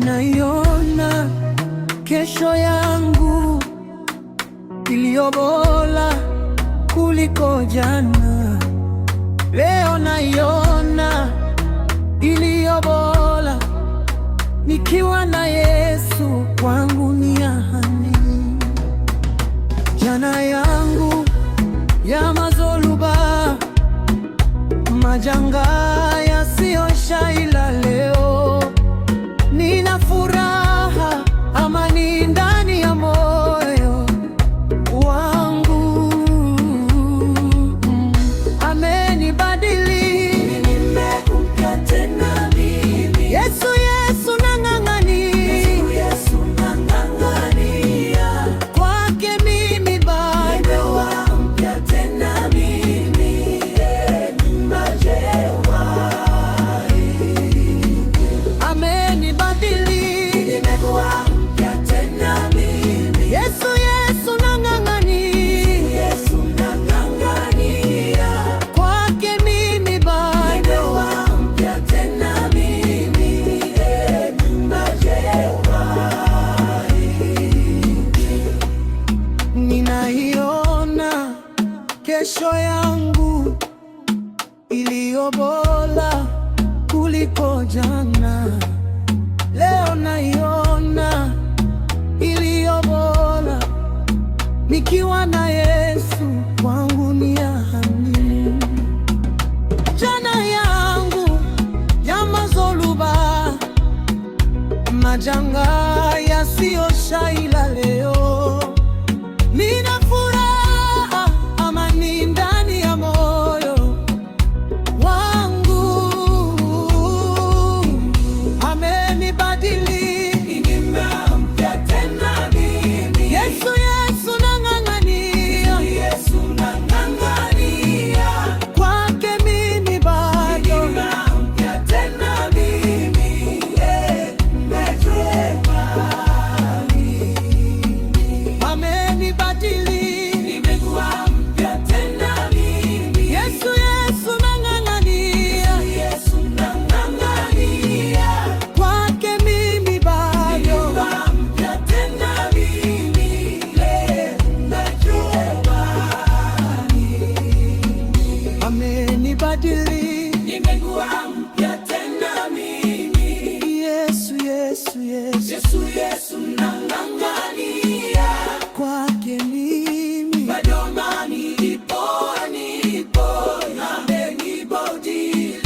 Ninaiona kesho yangu iliyo bora kuliko jana. Leo naiona iliyo bora nikiwa na Yesu, kwangu ni ahadi. Jana yangu ya mazoluba, majanga yasiyoisha, ila leo nina furaha, amani ndani ya moyo wangu. Amenibadili, nimekuja tena mimi. Yesu, Yesu nang'ang'ania, kwake mimi bado mpya tena mimi. Ninaiona kesho yangu iliyo bora kuliko jana. Leo naiona iliyo bora nikiwa na Yesu, kwangu ni ahadi. Jana yangu ya mazoluba, majanga yasiyoisha, ila leo nina furaha, amani ndani ya moyo wangu. Amenibadili, nimekuja tena mimi. Yesu, Yesu nang'ang'ania, kwake mimi bado mpya tena mimi. Amenibadili, nimekuwa mpya tena mimi. Yesu, Yesu nang'ang'ania, kwake mimi bado mpya tena mimi. Amenibadili, nimekuwa mpya tena mimi. Yesu, Yesu, Yesu, Yesu, Yesu nang'ang'ania, kwake mimi bado amani ipo, amenibadili.